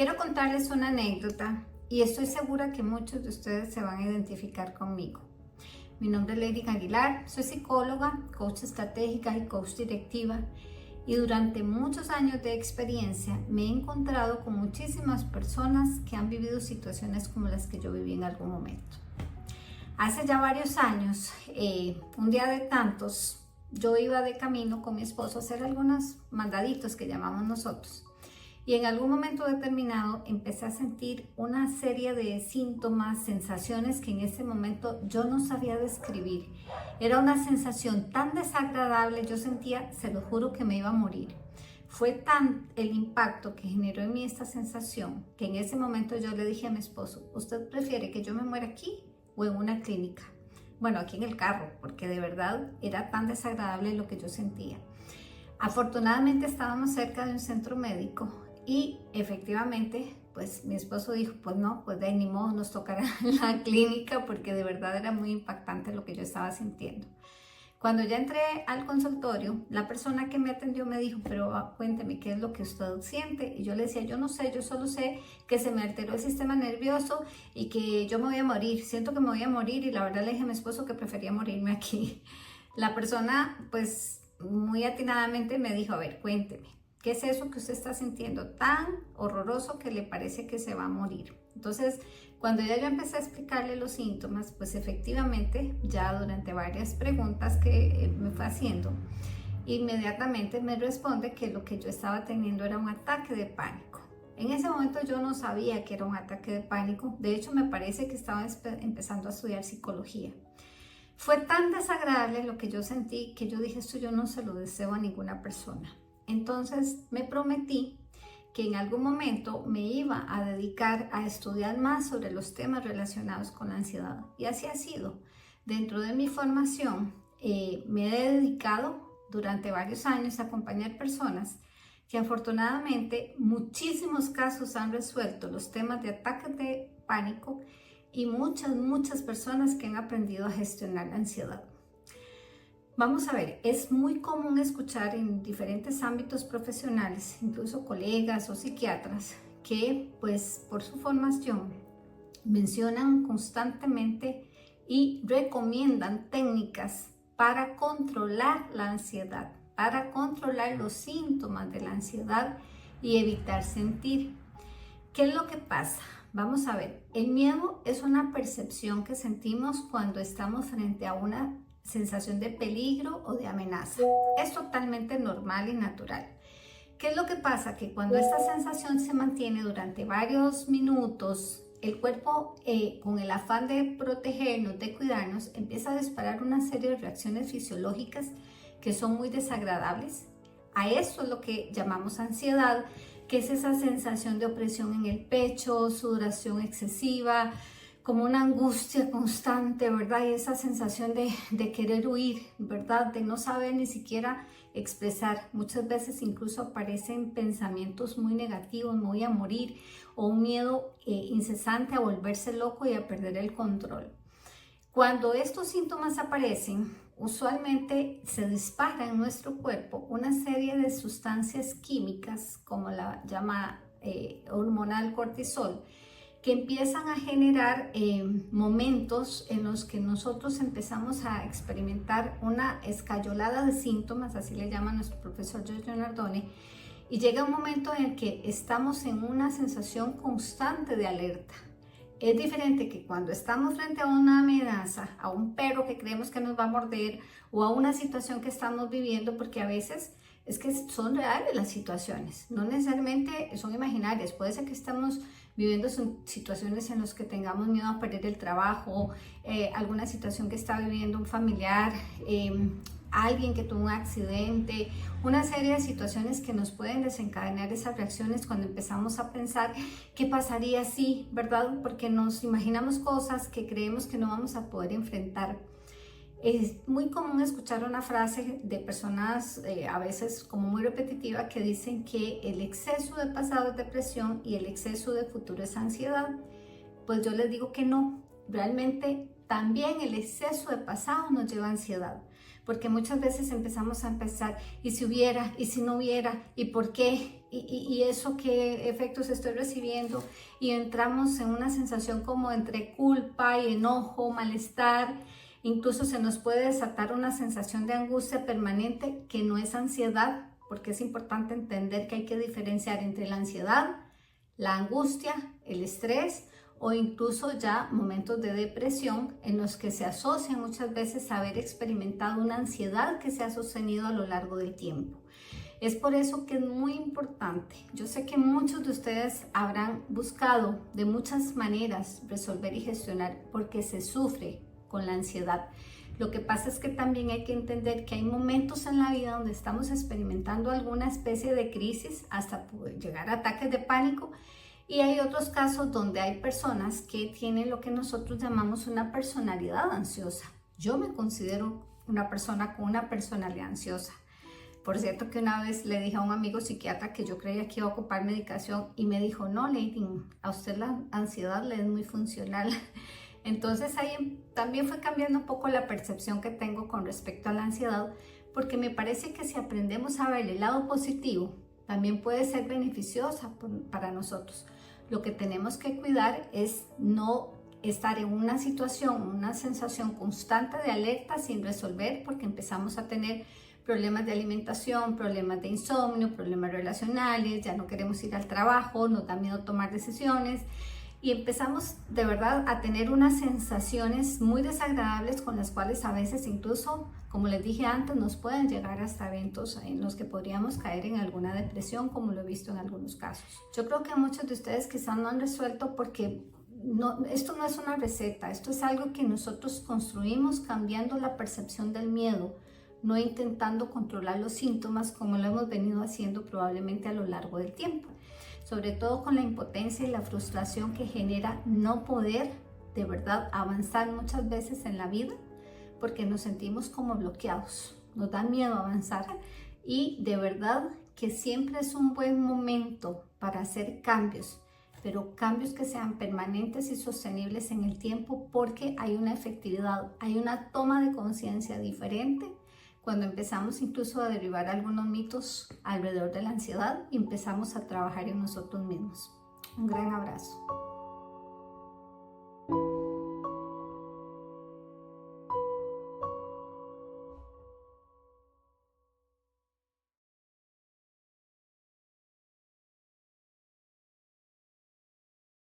Quiero contarles una anécdota y estoy segura que muchos de ustedes se van a identificar conmigo. Mi nombre es Lady Aguilar, soy psicóloga, coach estratégica y coach directiva, y durante muchos años de experiencia me he encontrado con muchísimas personas que han vivido situaciones como las que yo viví en algún momento. Hace ya varios años, un día de tantos, yo iba de camino con mi esposo a hacer algunos mandaditos que llamamos nosotros. Y en algún momento determinado empecé a sentir una serie de síntomas, sensaciones que en ese momento yo no sabía describir. Era una sensación tan desagradable, yo sentía, se lo juro, que me iba a morir. Fue tan el impacto que generó en mí esta sensación que en ese momento yo le dije a mi esposo: ¿usted prefiere que yo me muera aquí o en una clínica? Bueno, aquí en el carro, porque de verdad era tan desagradable lo que yo sentía. Afortunadamente estábamos cerca de un centro médico y efectivamente, pues mi esposo dijo: pues no, pues de ahí ni modo, nos tocará en la clínica, porque de verdad era muy impactante lo que yo estaba sintiendo. Cuando ya entré al consultorio, la persona que me atendió me dijo: pero cuénteme, ¿qué es lo que usted siente? Y yo le decía: yo no sé, yo solo sé que se me alteró el sistema nervioso y que yo me voy a morir, siento que me voy a morir. Y la verdad le dije a mi esposo que prefería morirme aquí. La persona, pues muy atinadamente me dijo: a ver, cuénteme, ¿qué es eso que usted está sintiendo tan horroroso que le parece que se va a morir? Entonces, cuando ya yo empecé a explicarle los síntomas, pues efectivamente, ya durante varias preguntas que él me fue haciendo, inmediatamente me responde que lo que yo estaba teniendo era un ataque de pánico. En ese momento yo no sabía que era un ataque de pánico. De hecho, me parece que estaba empezando a estudiar psicología. Fue tan desagradable lo que yo sentí que yo dije: esto yo no se lo deseo a ninguna persona. Entonces me prometí que en algún momento me iba a dedicar a estudiar más sobre los temas relacionados con la ansiedad. Y así ha sido. Dentro de mi formación me he dedicado durante varios años a acompañar personas que afortunadamente muchísimos casos han resuelto los temas de ataques de pánico, y muchas personas que han aprendido a gestionar la ansiedad. Vamos a ver, es muy común escuchar en diferentes ámbitos profesionales, incluso colegas o psiquiatras, que pues por su formación mencionan constantemente y recomiendan técnicas para controlar la ansiedad, para controlar los síntomas de la ansiedad y evitar sentir. ¿Qué es lo que pasa? Vamos a ver, el miedo es una percepción que sentimos cuando estamos frente a una sensación de peligro o de amenaza. Es totalmente normal y natural. ¿Qué es lo que pasa? Que cuando esta sensación se mantiene durante varios minutos, el cuerpo, con el afán de protegernos, de cuidarnos, empieza a disparar una serie de reacciones fisiológicas que son muy desagradables. A esto es lo que llamamos ansiedad, que es esa sensación de opresión en el pecho, sudoración excesiva, como una angustia constante, ¿verdad? Y esa sensación de querer huir, ¿verdad? De no saber ni siquiera expresar. Muchas veces incluso aparecen pensamientos muy negativos: me voy a morir, o un miedo incesante a volverse loco y a perder el control. Cuando estos síntomas aparecen, usualmente se dispara en nuestro cuerpo una serie de sustancias químicas, como la llama hormonal cortisol, que empiezan a generar momentos en los que nosotros empezamos a experimentar una escayolada de síntomas, así le llama nuestro profesor Giorgio Nardone, y llega un momento en el que estamos en una sensación constante de alerta. Es diferente que cuando estamos frente a una amenaza, a un perro que creemos que nos va a morder, o a una situación que estamos viviendo, porque a veces es que son reales las situaciones, no necesariamente son imaginarias. Puede ser que estamos viviendo situaciones en las que tengamos miedo a perder el trabajo, alguna situación que está viviendo un familiar, alguien que tuvo un accidente, una serie de situaciones que nos pueden desencadenar esas reacciones cuando empezamos a pensar qué pasaría si, ¿verdad? Porque nos imaginamos cosas que creemos que no vamos a poder enfrentar. Es muy común escuchar una frase de personas, a veces como muy repetitiva, que dicen que el exceso de pasado es depresión y el exceso de futuro es ansiedad. Pues yo les digo que no. Realmente también el exceso de pasado nos lleva a ansiedad, porque muchas veces empezamos a pensar, ¿y si hubiera? ¿Y si no hubiera? ¿Y por qué? ¿Y eso qué efectos estoy recibiendo? Y entramos en una sensación como entre culpa y enojo, malestar. Incluso se nos puede desatar una sensación de angustia permanente que no es ansiedad, porque es importante entender que hay que diferenciar entre la ansiedad, la angustia, el estrés o incluso ya momentos de depresión en los que se asocian muchas veces a haber experimentado una ansiedad que se ha sostenido a lo largo del tiempo. Es por eso que es muy importante. Yo sé que muchos de ustedes habrán buscado de muchas maneras resolver y gestionar porque se sufre con la ansiedad. Lo que pasa es que también hay que entender que hay momentos en la vida donde estamos experimentando alguna especie de crisis hasta poder llegar a ataques de pánico, y hay otros casos donde hay personas que tienen lo que nosotros llamamos una personalidad ansiosa. Yo me considero una persona con una personalidad ansiosa. Por cierto que una vez le dije a un amigo psiquiatra que yo creía que iba a ocupar medicación y me dijo, no, Lady, a usted la ansiedad le es muy funcional. Entonces ahí también fue cambiando un poco la percepción que tengo con respecto a la ansiedad, porque me parece que si aprendemos a ver el lado positivo, también puede ser beneficiosa para nosotros. Lo que tenemos que cuidar es no estar en una situación, una sensación constante de alerta sin resolver, porque empezamos a tener problemas de alimentación, problemas de insomnio, problemas relacionales, ya no queremos ir al trabajo, nos da miedo tomar decisiones y empezamos de verdad a tener unas sensaciones muy desagradables con las cuales a veces incluso, como les dije antes, nos pueden llegar hasta eventos en los que podríamos caer en alguna depresión, como lo he visto en algunos casos. Yo creo que muchos de ustedes quizás no han resuelto porque esto no es una receta, esto es algo que nosotros construimos cambiando la percepción del miedo, no intentando controlar los síntomas como lo hemos venido haciendo probablemente a lo largo del tiempo. Sobre todo con la impotencia y la frustración que genera no poder de verdad avanzar muchas veces en la vida, porque nos sentimos como bloqueados, nos da miedo avanzar y de verdad que siempre es un buen momento para hacer cambios, pero cambios que sean permanentes y sostenibles en el tiempo, porque hay una efectividad, hay una toma de conciencia diferente cuando empezamos incluso a derribar algunos mitos alrededor de la ansiedad y empezamos a trabajar en nosotros mismos. Un gran abrazo.